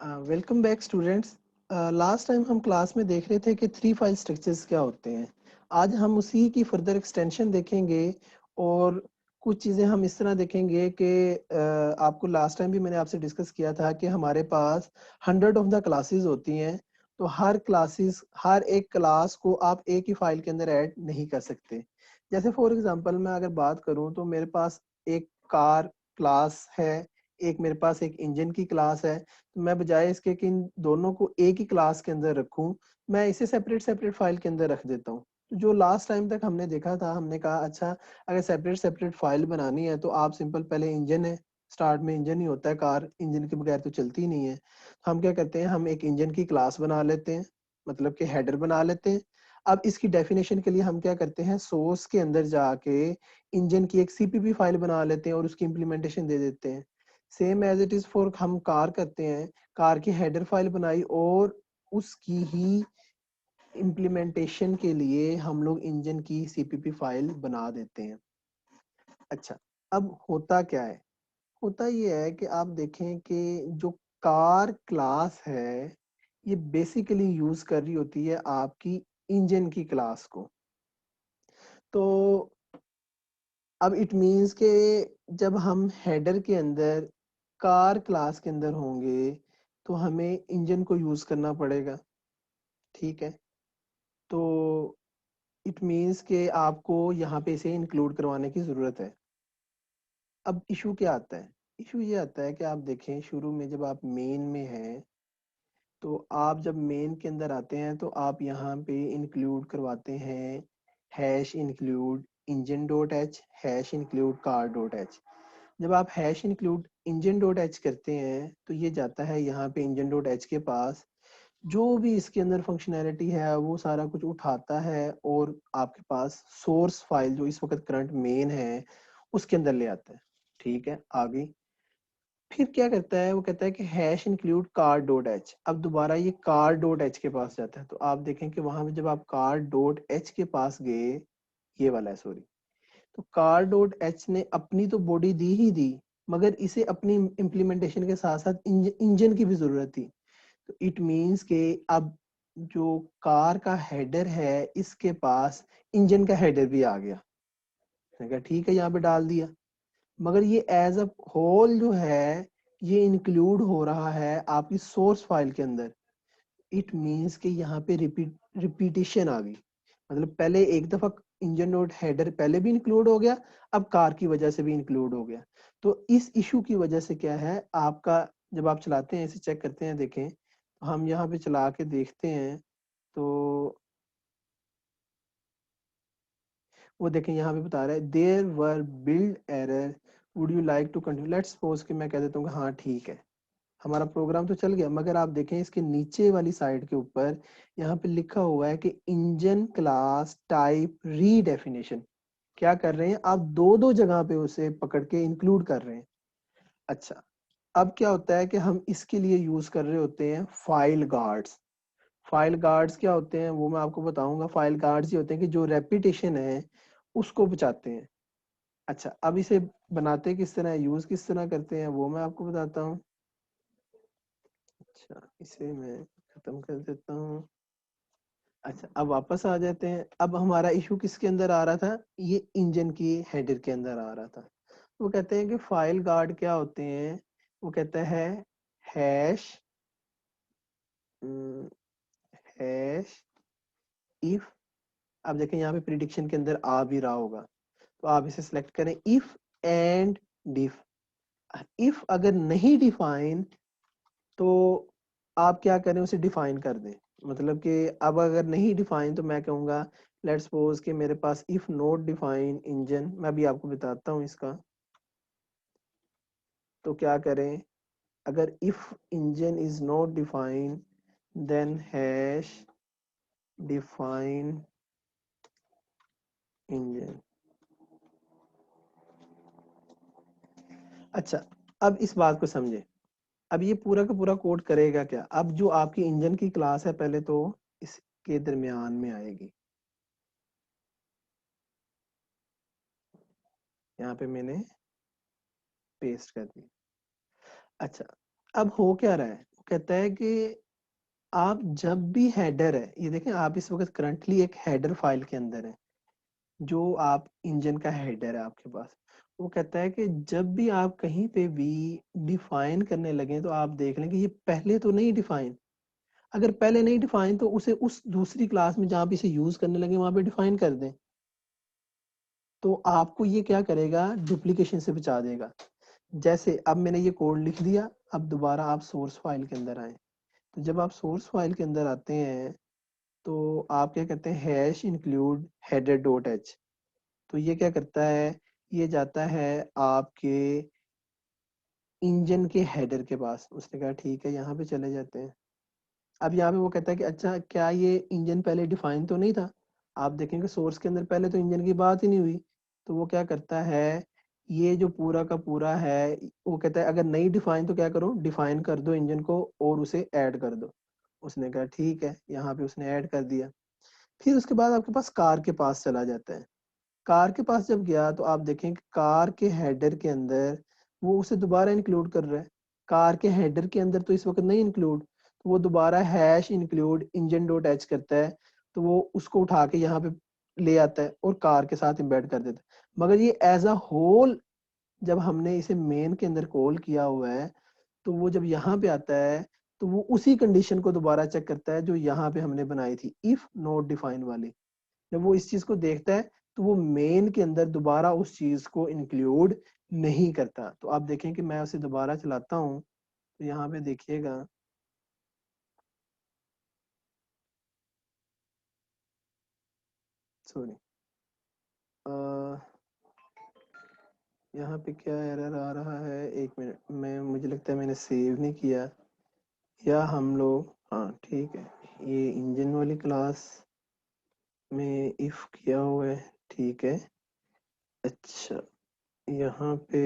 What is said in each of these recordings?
Welcome back students. Last time हम class में देख रहे थे कि थ्री फाइल स्ट्रक्चर्स क्या होते हैं। आज हम उसी की फर्दर एक्सटेंशन देखेंगे और कुछ चीज़ें हम इस तरह देखेंगे कि आपको लास्ट टाइम भी मैंने आपसे डिस्कस किया था कि हमारे पास 100 ऑफ द क्लासेस होती हैं। तो हर एक क्लास को आप एक ही फाइल के अंदर ऐड नहीं कर सकते। जैसे फॉर एग्जांपल मैं अगर बात करूं तो मेरे पास एक कार क्लास है, एक मेरे पास एक इंजन की क्लास है। तो मैं बजाय इसके कि इन दोनों को एक ही क्लास के अंदर रखूं, मैं इसे सेपरेट सेपरेट फाइल के अंदर रख देता हूं। तो जो लास्ट टाइम तक हमने देखा था, हमने कहा अच्छा अगर सेपरेट सेपरेट फाइल बनानी है तो आप सिंपल पहले इंजन है, स्टार्ट में इंजन ही होता है, कार इंजन के बगैर तो चलती ही नहीं है। तो हम क्या करते हैं, हम एक इंजन की क्लास बना लेते हैं, मतलब कि हेडर बना लेते हैं। अब इसकी डेफिनेशन के लिए हम क्या करते हैं, सोर्स के अंदर जाके इंजन की एक सीपीपी फाइल बना लेते हैं और उसकी इम्प्लीमेंटेशन दे देते हैं। Same as it is for हम कार करते हैं, कार की हेडर फाइल बनाई और उसकी ही इम्प्लीमेंटेशन के लिए हम लोग इंजन की सीपीपी फाइल बना देते हैं। अच्छा, अब होता क्या है, होता ये है कि आप देखें कि जो कार क्लास है ये बेसिकली यूज कर रही होती है आपकी इंजन की क्लास को। तो अब इट मीन्स के जब हम हेडर के अंदर कार क्लास के अंदर होंगे तो हमें इंजन को यूज करना पड़ेगा, ठीक है। तो इट मीन्स के आपको यहाँ पे इसे इंक्लूड करवाने की जरूरत है। अब इशू क्या आता है, इशू ये आता है कि आप देखें शुरू में जब आप मेन में हैं, तो आप जब मेन के अंदर आते हैं तो आप यहाँ पे इंक्लूड करवाते हैं hash include engine dot H, hash include car dot H. जब आप hash include engine dot H करते हैं तो ये जाता है यहाँ पे इंजन डॉट एच के पास, जो भी इसके अंदर फंक्शनैलिटी है वो सारा कुछ उठाता है और आपके पास सोर्स फाइल जो इस वक्त करंट मेन है उसके अंदर ले आता है, ठीक है। आगे फिर क्या करता है, वो कहता है कि hash include car dot H. अब दोबारा ये कार डॉट एच के पास जाता है। तो आप देखें कि वहां पे जब आप कार डॉट एच के पास गए, ये वाला है सॉरी, तो कार डॉट एच ने अपनी तो बॉडी दी ही दी, मगर इसे अपनी इम्प्लीमेंटेशन के साथ साथ इंजन की भी जरूरत थी। तो इट मीन्स के अब जो कार का हेडर है इसके पास इंजन का हेडर भी आ गया। मैंने कहा ठीक है, यहाँ पे डाल दिया, मगर ये एज अ होल जो है ये इंक्लूड हो रहा है आपकी सोर्स फाइल के अंदर। इट मीन्स कि यहाँ पे रिपीटिशन आ गई, मतलब पहले एक दफा इंजन नोट हेडर पहले भी इंक्लूड हो गया, अब कार की वजह से भी इंक्लूड हो गया। तो इस इशू की वजह से क्या है आपका, जब आप चलाते हैं इसे चेक करते हैं, देखें तो हम यहाँ पे चला के देखते हैं तो वो देखें यहाँ पे बता रहा है there were build error, would you like to continue. Let's suppose कि मैं कह देता हूँ हाँ ठीक है, हमारा प्रोग्राम तो चल गया, मगर आप देखें इसके नीचे वाली साइड के ऊपर यहाँ पे लिखा हुआ है कि इंजन क्लास टाइप रीडेफिनेशन। क्या कर रहे हैं आप, दो दो जगह पे उसे पकड़ के इंक्लूड कर रहे हैं। अच्छा, अब क्या होता है कि हम इसके लिए यूज कर रहे होते हैं फाइल गार्ड्स। फाइल गार्ड्स क्या होते हैं वो मैं आपको बताऊंगा। फाइल गार्ड्स ये होते हैं कि जो रेपिटेशन है उसको बचाते हैं। अच्छा, अब इसे बनाते किस तरह, यूज किस तरह करते हैं वो मैं आपको बताता हूँ। अच्छा, इसे मैं खत्म कर देता हूँ। अच्छा, अब वापस आ जाते हैं। अब हमारा इशू किसके अंदर आ रहा था, ये इंजन की हेडर के अंदर आ रहा था। वो कहते हैं कि फाइल गार्ड क्या होते हैं, वो कहता है हैश हैश इफ। अब देखें यहाँ पे प्रिडिक्शन के अंदर आ भी रहा होगा, तो आप इसे सिलेक्ट करें इफ एंड डिफ। इफ अगर नहीं डिफाइन तो आप क्या करें, उसे डिफाइन कर दें। मतलब कि अब अगर नहीं डिफाइन तो मैं कहूँगा लेट्स सपोज कि मेरे पास इफ नॉट डिफाइन इंजन, मैं भी आपको बताता हूँ इसका। तो क्या करें, अगर if engine is not define then hash define engine. अच्छा, अब इस बात को समझे। अब ये पूरा का पूरा कोड करेगा क्या, अब जो आपकी इंजन की क्लास है पहले तो इसके दरमियान में आएगी। यहाँ पे मैंने पेस्ट कर दी। अच्छा, अब हो क्या रहा है, कहता है कि आप जब भी हेडर है, ये देखें आप इस वक्त करंटली एक हेडर फाइल के अंदर है, जो आप इंजन का हेडर है आपके पास। वो कहता है कि जब भी आप कहीं पे भी डिफाइन करने लगे तो आप देख लें कि ये पहले तो नहीं डिफाइन, अगर पहले नहीं डिफाइन तो उसे उस दूसरी क्लास में जहां पे इसे यूज करने लगे वहां पे डिफाइन कर दें, तो आपको ये क्या करेगा, डुप्लीकेशन से बचा देगा। जैसे अब मैंने ये कोड लिख दिया, अब दोबारा आप सोर्स फाइल के अंदर आए, तो जब आप सोर्स फाइल के अंदर आते हैं तो आप क्या करते हैं, hash include header dot H, तो ये क्या करता है, ये जाता है आपके इंजन के हेडर के पास। उसने कहा ठीक है, यहाँ पे चले जाते हैं। अब यहाँ पे वो कहता है कि अच्छा क्या ये इंजन पहले डिफाइन तो नहीं था, आप देखेंगे सोर्स के अंदर पहले तो इंजन की बात ही नहीं हुई। तो वो क्या करता है, ये जो पूरा का पूरा है, वो कहता है अगर नहीं डिफाइन तो क्या करो, डिफाइन कर दो इंजन को और उसे ऐड कर दो। उसने कहा ठीक है, यहाँ पे उसने ऐड कर दिया। फिर उसके बाद आपके पास कार के पास चला जाता है। कार के पास जब गया तो आप देखें कि कार के हेडर के अंदर वो उसे दोबारा इंक्लूड कर रहा है। कार के हेडर के अंदर तो इस वक्त नहीं इंक्लूड, तो वो दोबारा hash include engine dot H करता है, तो वो उसको उठा के यहाँ पे ले आता है और कार के साथ एम्बेड कर देता है। मगर ये एज अ होल जब हमने इसे मेन के अंदर कॉल किया हुआ है, तो वो जब यहाँ पे आता है तो वो उसी कंडीशन को दोबारा चेक करता है जो यहाँ पे हमने बनाई थी, इफ नॉट डिफाइन वाली। जब वो इस चीज को देखता है तो वो मेन के अंदर दोबारा उस चीज को इंक्लूड नहीं करता। तो आप देखें कि मैं उसे दोबारा चलाता हूँ, तो यहाँ पे देखिएगा, सॉरी, यहाँ पे क्या एरर आ रहा है, एक मिनट, मैं मुझे लगता है मैंने सेव नहीं किया, या हम लोग, हाँ ठीक है, ये इंजन वाली क्लास में इफ किया हुआ है, ठीक है। अच्छा, यहाँ पे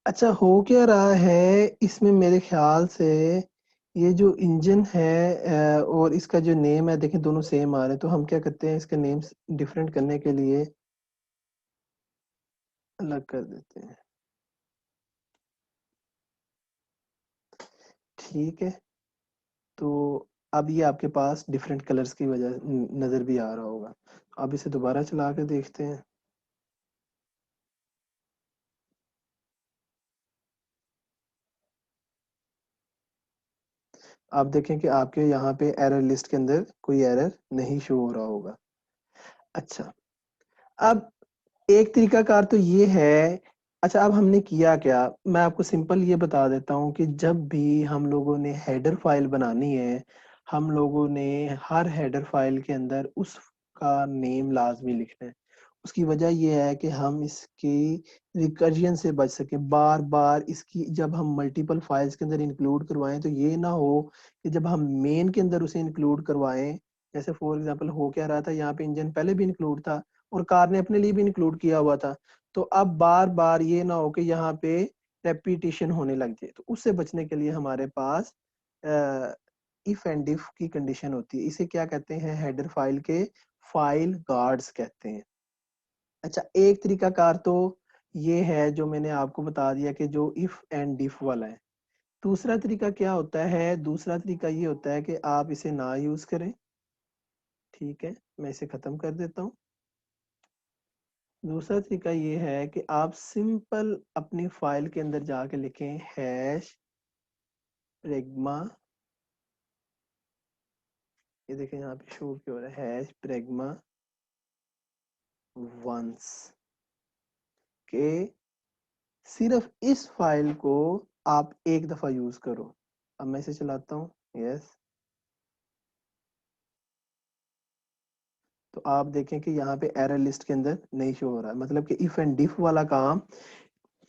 अच्छा हो क्या रहा है इसमें, मेरे ख्याल से ये जो इंजन है और इसका जो नेम है, देखें दोनों सेम आ रहे हैं, तो हम क्या करते हैं, इसके नेम्स डिफरेंट करने के लिए अलग कर देते हैं, ठीक है। तो अब ये आपके पास डिफरेंट कलर्स की वजह नजर भी आ रहा होगा। अब इसे दोबारा चला के देखते हैं। आप देखें कि आपके यहाँ पे एरर लिस्ट के अंदर कोई एरर नहीं शो हो रहा होगा। अच्छा, अब एक तरीकाकार तो ये है। अच्छा, अब हमने किया क्या, मैं आपको सिंपल ये बता देता हूँ कि जब भी हम लोगों ने हेडर फाइल बनानी है, हम लोगों ने हर हेडर फाइल के अंदर उसका नेम लाजमी लिखना है। उसकी वजह ये है कि हम इसकी रिकर्जन से बच सकें। बार बार इसकी जब हम मल्टीपल फाइल्स के अंदर इंक्लूड करवाएं तो ये ना हो कि जब हम मेन के अंदर उसे इंक्लूड करवाएं, जैसे फॉर एग्जांपल हो क्या रहा था, यहाँ पे इंजन पहले भी इंक्लूड था और कार ने अपने लिए भी इंक्लूड किया हुआ था, तो अब बार बार ये ना हो कि यहाँ पे रेपिटेशन होने लग जाए। तो उससे बचने के लिए हमारे पास इफ एंड इफ की कंडीशन होती है। इसे क्या कहते हैं? हेडर फाइल के फाइल गार्ड्स कहते हैं। अच्छा, एक तरीकाकार तो ये है जो मैंने आपको बता दिया कि जो इफ एंड इफ वाला है। दूसरा तरीका क्या होता है? दूसरा तरीका ये होता है कि आप इसे ना यूज करें। ठीक है, मैं इसे खत्म कर देता हूँ। दूसरा तरीका ये है कि आप सिंपल अपनी फाइल के अंदर जाके लिखें हैश प्रेग्मा, ये देखें यहाँ पे शो क्यों हो रहा है, हैश प्रेग्मा वंस के सिर्फ इस फाइल को आप एक दफा यूज करो। अब मैं इसे चलाता हूँ, यस, तो आप देखें कि यहाँ पे एरर लिस्ट के अंदर नहीं शो हो रहा है, मतलब कि इफ एंड डिफ वाला काम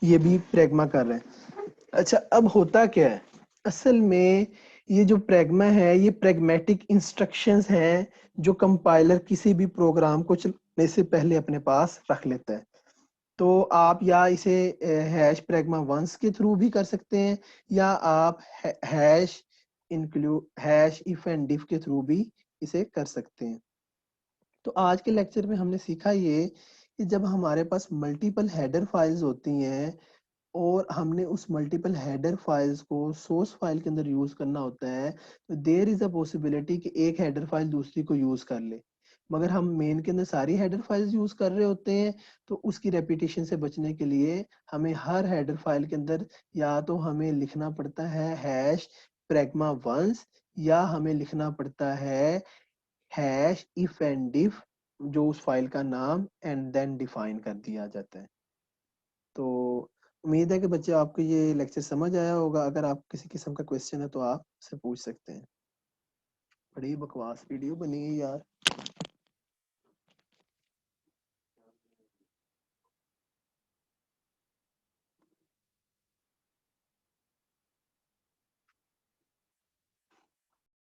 ये भी प्रेग्मा कर रहे हैं। अच्छा, अब होता क्या है असल में? ये जो प्रेग्मा है ये प्रेग्मेटिक इंस्ट्रक्शंस हैं जो कंपाइलर किसी भी प्रोग्राम को चलाने से पहले अपने पास रख लेता है। तो आप या इसे हैश प्रेग्मा वंस के थ्रू भी कर सकते हैं, या आप hash include hash if end def के थ्रू भी इसे कर सकते हैं। तो आज के लेक्चर में हमने सीखा ये कि जब हमारे पास मल्टीपल हेडर फाइल्स होती हैं और हमने उस मल्टीपल हेडर फाइल्स को सोर्स फाइल के अंदर यूज करना होता है, तो देयर इज अ पॉसिबिलिटी कि एक हेडर फाइल दूसरी को यूज कर ले। मगर हम मेन के अंदर सारी हेडर फाइल्स यूज कर रहे होते हैं, तो उसकी रेपिटेशन से बचने के लिए हमें हर हेडर फाइल के अंदर या तो हमें लिखना पड़ता है हैश प्रेग्मा वंस, या हमें लिखना पड़ता है हैश इफ एंड डिफ, जो उस फाइल का नाम एंड देन डिफाइन कर दिया जाता है। तो उम्मीद है कि बच्चे आपको ये लेक्चर समझ आया होगा। अगर आप किसी किस्म का क्वेश्चन है तो आप से पूछ सकते हैं। बड़ी बकवास वीडियो बनी है यार।